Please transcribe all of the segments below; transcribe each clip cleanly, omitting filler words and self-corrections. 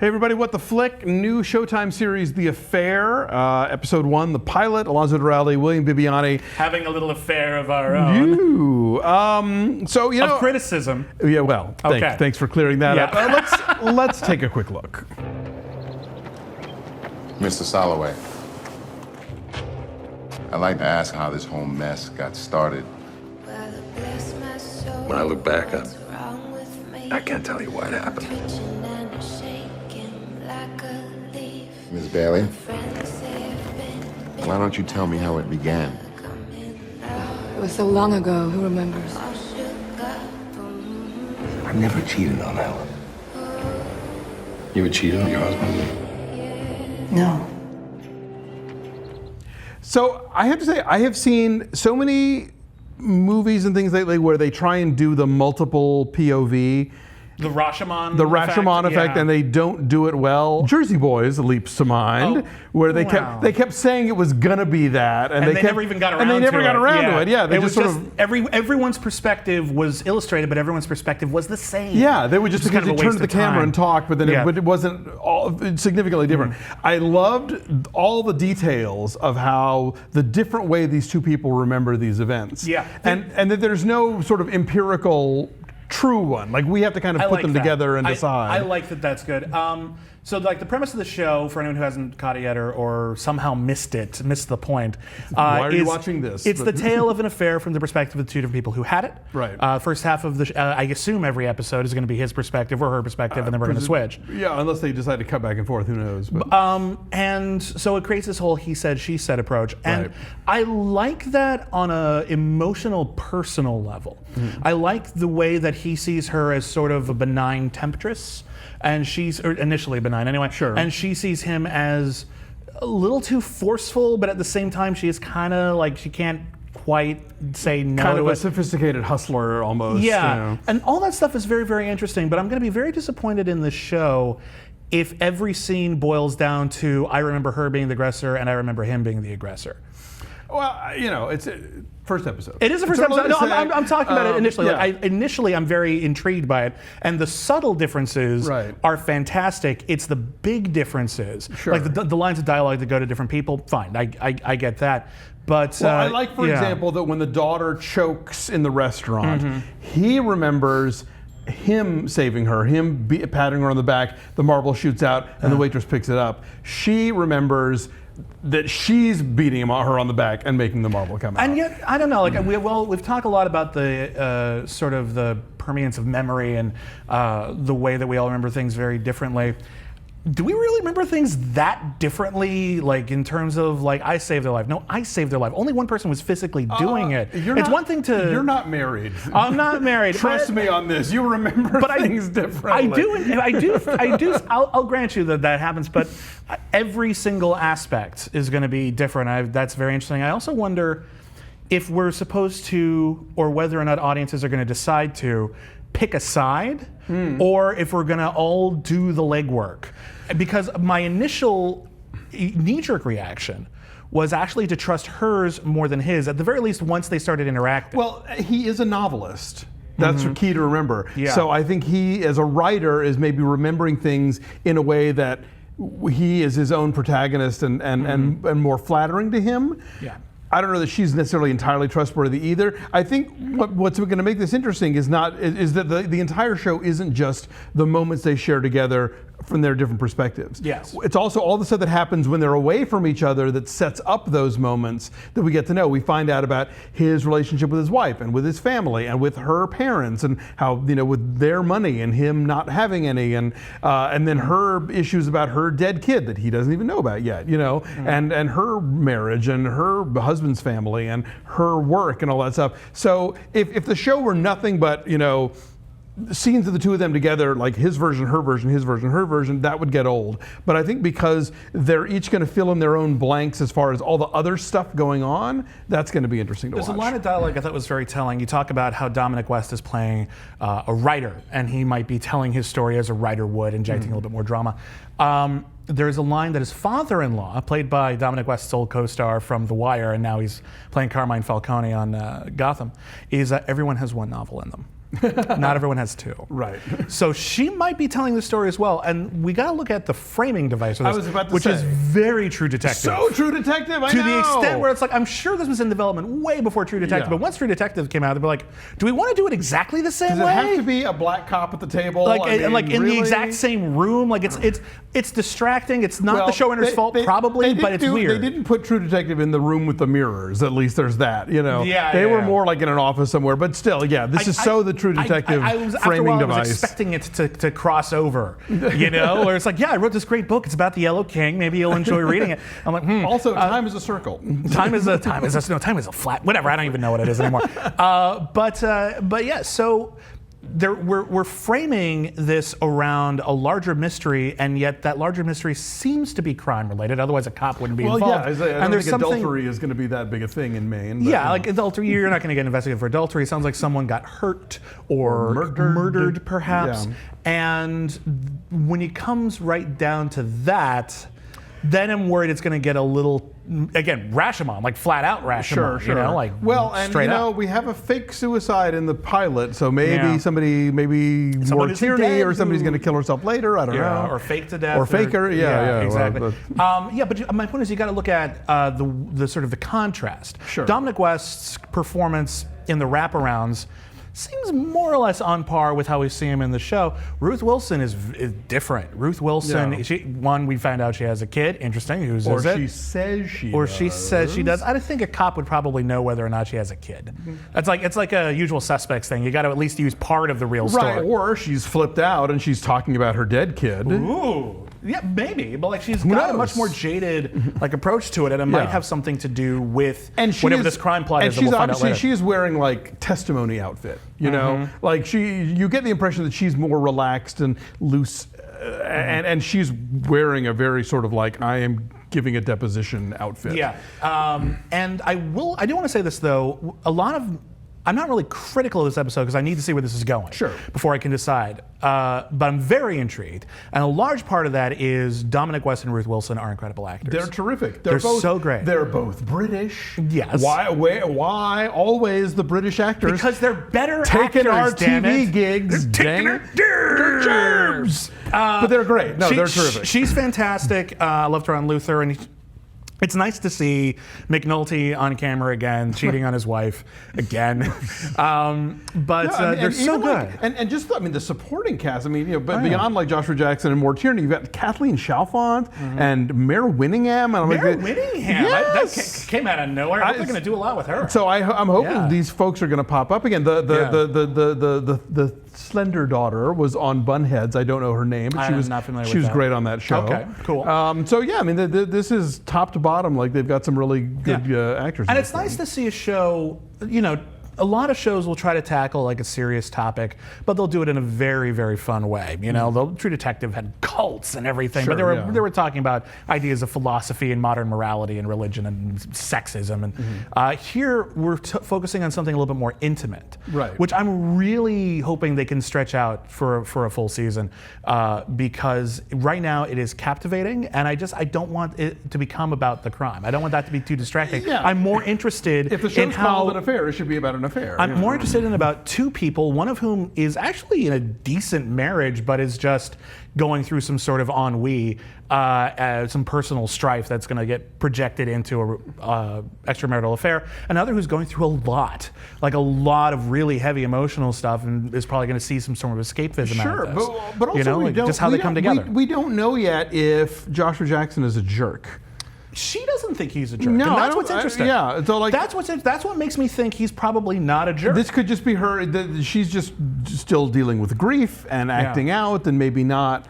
Hey everybody, What the Flick? New Showtime series, The Affair, episode 1, the pilot, Alonso Duralde, William Bibbiani. Having a little affair of our own. So, you know. Of criticism. Yeah, well, thanks for clearing that up. Let's take a quick look. Mr. Soloway, I'd like to ask how this whole mess got started. When I look back, I can't tell you what happened. Miss Bailey, why don't you tell me how it began? It was so long ago, who remembers? I never cheated on Ellen. You ever cheated on your husband? No. So I have to say, I have seen so many movies and things lately where they try and do the multiple POV. The Rashomon effect, and they don't do it well. Jersey Boys leaps to mind, where they kept saying it was gonna be that, and they never even got around to it. Yeah, they just sort of everyone's perspective was illustrated, but everyone's perspective was the same. Yeah, they would just turn to the camera and talk, but then it wasn't significantly different. I loved all the details of how the different way these two people remember these events. Yeah, and that there's no sort of empirical true one. Like, we have to kind of put them together and decide. I like that. That's good. So, like, the premise of the show, for anyone who hasn't caught it yet or somehow missed the point. Why are you watching this? It's the tale of an affair from the perspective of the two different people who had it. Right. First half of the, I assume every episode is going to be his perspective or her perspective, and then we're going to switch. Yeah, unless they decide to cut back and forth, who knows? But. And so it creates this whole he said, she said approach. And I like that on a emotional, personal level. I like the way that he sees her as sort of a benign temptress. And she's initially benign anyway. Sure. And she sees him as a little too forceful, but at the same time, she is kind of like, she can't quite say no. Kind of a sophisticated hustler almost. Yeah. You know. And all that stuff is very, very interesting. But I'm going to be very disappointed in this show if every scene boils down to I remember her being the aggressor and I remember him being the aggressor. Well, you know, it's first episode. It is the first episode. No, I'm talking about it initially. Yeah. Like, initially, I'm very intrigued by it, and the subtle differences are fantastic. It's the big differences, like the lines of dialogue that go to different people. Fine, I get that. But I like, for example, that when the daughter chokes in the restaurant, he remembers him saving her, him patting her on the back. The marble shoots out, and the waitress picks it up. She remembers that she's beating her on the back and making the marble come out. And yet, I don't know, like we've talked a lot about the sort of the permanence of memory and the way that we all remember things very differently. Do we really remember things that differently, like in terms of like I saved their life? No, I saved their life. Only one person was physically doing it. It's one thing to. You're not married. I'm not married. Trust me on this. You remember things differently. I do. I'll grant you that happens, but every single aspect is going to be different. That's very interesting. I also wonder if we're supposed to, or whether or not audiences are going to decide to pick a side, or if we're going to all do the legwork. Because my initial knee-jerk reaction was actually to trust hers more than his, at the very least once they started interacting. Well, he is a novelist. That's key to remember. Yeah. So I think he, as a writer, is maybe remembering things in a way that he is his own protagonist and more flattering to him. Yeah. I don't know that she's necessarily entirely trustworthy either. I think what's going to make this interesting is that the entire show isn't just the moments they share together from their different perspectives. Yes. It's also all the stuff that happens when they're away from each other that sets up those moments that we get to know. We find out about his relationship with his wife and with his family and with her parents and how, you know, with their money and him not having any, and then her issues about her dead kid that he doesn't even know about yet, you know, and her marriage and her husband's family and her work and all that stuff. So if the show were nothing but, you know, scenes of the two of them together, like his version, her version, his version, her version, that would get old. But I think because they're each going to fill in their own blanks as far as all the other stuff going on, that's going to be interesting to watch. There's a line of dialogue I thought was very telling. You talk about how Dominic West is playing a writer, and he might be telling his story as a writer would, injecting a little bit more drama. There's a line that his father-in-law, played by Dominic West's old co-star from The Wire, and now he's playing Carmine Falcone on Gotham, is everyone has one novel in them. Not everyone has two. Right. So she might be telling the story as well. And we got to look at the framing device of this, I was about to which say. is very True Detective. So True Detective, I to know. the extent where it's like, I'm sure this was in development way before True Detective, Yeah. but once True Detective came out, they were like, do we want to do it exactly the same Does way? it have to be a black cop at the table? Like, I mean, like in really? the exact same room? Like it's distracting. It's not the showrunner's fault, probably, but it's weird. They didn't put True Detective in the room with the mirrors. At least there's that. You know, Yeah, they yeah, were yeah. more like in an office somewhere. But still, yeah, this is so the True Detective after a framing while, I device. was expecting it to cross over, you know, where it's like, yeah, I wrote this great book. It's about the Yellow King. Maybe you'll enjoy reading it. I'm like, Also, time is a circle. time is a flat. Whatever. I don't even know what it is anymore. But yeah. So we're framing this around a larger mystery, and yet that larger mystery seems to be crime related. Otherwise, a cop wouldn't be Well, involved. yeah, I don't think adultery is going to be that big a thing in Maine. But, Yeah, like adultery, you're not going to get investigated for adultery. It sounds like someone got hurt or murdered perhaps. Yeah. And when it comes right down to that, then I'm worried it's going to get a little, again, Rashomon, like flat out Rashomon. Sure. You know, like well, and straight you know, up. we have a fake suicide in the pilot, so maybe Yeah. maybe Someone more who's tyranny, dead or somebody's who- going to kill herself later. I don't know. Or fake to death. Or faker, yeah, exactly. well, Yeah, but my point is you got to look at the sort of the contrast. Sure. Dominic West's performance in the wraparounds seems more or less on par with how we see him in the show. Ruth Wilson is different. Ruth Wilson, Yeah. we found out she has a kid. Interesting. Whose Or is it? she says she Or does. she says she does. I think a cop would probably know whether or not she has a kid. It's like a Usual Suspects thing. You got to at least use part of the real story. Right, or she's flipped out and she's talking about her dead kid. Ooh. Yeah, maybe, but like she's got a knows? much more jaded like approach to it, and it might have something to do with whatever this crime plot is. And That we'll find out obviously later. she's wearing like testimony outfit, you know, like you get the impression that she's more relaxed and loose, and she's wearing a very sort of like I am giving a deposition outfit. Yeah, and I do want to say this though. I'm not really critical of this episode because I need to see where this is going before I can decide. But I'm very intrigued. And a large part of that is Dominic West and Ruth Wilson are incredible actors. They're terrific. They're both, so great. They're both British. Yes. Why always the British actors? Because they're better taking actors, our damn TV it. gigs. Taking Dang our it. They're germs. But they're great. No, they're terrific. She's fantastic. I loved her on Luther, and it's nice to see McNulty on camera again, cheating on his wife again. They're so good. And just, I mean, the supporting cast, I mean, you know, but beyond like Joshua Jackson and Maura Tierney, you've got Kathleen Chalfant and Mare Winningham. And I'm Mare like, Winningham, yes. that came out of nowhere. I hope they're going to do a lot with her. So I'm hoping these folks are going to pop up again. The slender daughter was on Bunheads. I don't know her name, but I'm not familiar she with was that. great on that show. Okay, cool. So yeah, I mean, this is top to bottom. Like they've got some really good actors. And in it's this nice thing. to see a show, you know, a lot of shows will try to tackle like a serious topic, but they'll do it in a very, very fun way. You know, the True Detective had cults and everything, but they were talking about ideas of philosophy and modern morality and religion and sexism. And here we're focusing on something a little bit more intimate, Right. which I'm really hoping they can stretch out for a full season, because right now it is captivating, and I don't want it to become about the crime. I don't want that to be too distracting. Yeah. I'm more interested If the in show's how called an affair, it should be about an affair. I'm more interested in about two people, one of whom is actually in a decent marriage, but is just going through some sort of ennui, some personal strife that's going to get projected into a extramarital affair. Another who's going through a lot of really heavy emotional stuff, and is probably going to see some sort of escapism out of this. But also you know, we like don't, just how we they come don't- together. We don't know yet if Joshua Jackson is a jerk. She doesn't think he's a jerk. No, and I that's don't- what's interesting. yeah, so like that's what makes me think he's probably not a jerk. this could just be her. She's just still dealing with grief and acting out, and maybe not.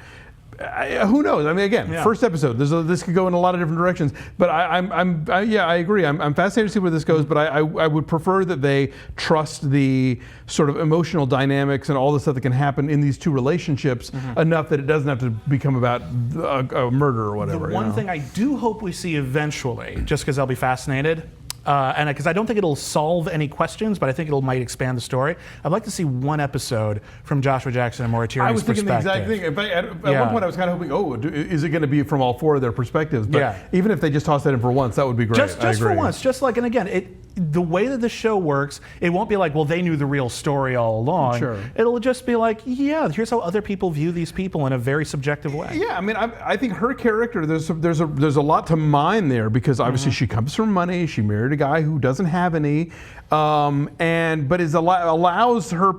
Who knows? I mean, again, first episode. This could go in a lot of different directions. But I agree. I'm fascinated to see where this goes. But I would prefer that they trust the sort of emotional dynamics and all the stuff that can happen in these two relationships enough that it doesn't have to become about a murder or whatever. The one thing I do hope we see eventually, just because I'll be fascinated, and because I don't think it'll solve any questions, but I think it might expand the story. I'd like to see one episode from Joshua Jackson and Maura Tierney's I was thinking the perspective. exact thing. At one point, I was kind of hoping, is it going to be from all four of their perspectives? But even if they just toss that in for once, that would be great. Just I agree. for once, just like, and again, the way that the show works, it won't be like, well, they knew the real story all along. Sure. It'll just be like, yeah, here's how other people view these people in a very subjective way. Yeah, I mean, I think her character, there's a lot to mine there, because obviously she comes from money. She married a guy who doesn't have any, but allows her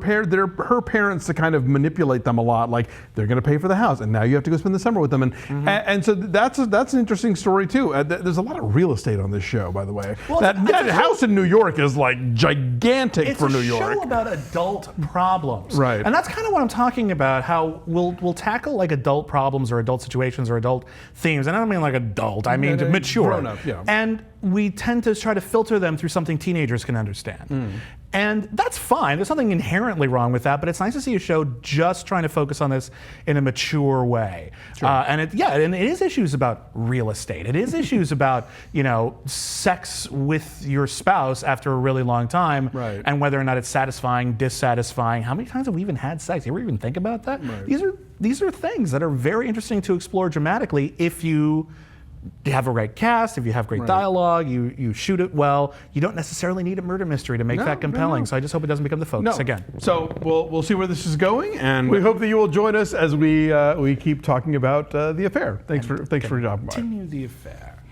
parents to kind of manipulate them a lot. Like, they're going to pay for the house, and now you have to go spend the summer with them, and so that's an interesting story too. There's a lot of real estate on this show, by the way. Well, that house in New York is like gigantic for New York. It's a show about adult problems, right? And that's kind of what I'm talking about. How we'll tackle like adult problems or adult situations or adult themes, and I don't mean like adult. I mean mature, grown up, yeah. And we tend to try to filter them through something teenagers can understand. And that's fine. There's nothing inherently wrong with that, but it's nice to see a show just trying to focus on this in a mature way. Sure. And it is issues about real estate. It is issues about, sex with your spouse after a really long time, right. And whether or not it's satisfying, dissatisfying. How many times have we even had sex? You ever even think about that? Right. These are things that are very interesting to explore dramatically if you have a right cast, if you have great dialogue, you shoot it well. You don't necessarily need a murder mystery to make that compelling. No. So I just hope it doesn't become the focus again. So we'll see where this is going, and we hope that you will join us as we keep talking about The Affair. Thanks for dropping by. Continue the affair.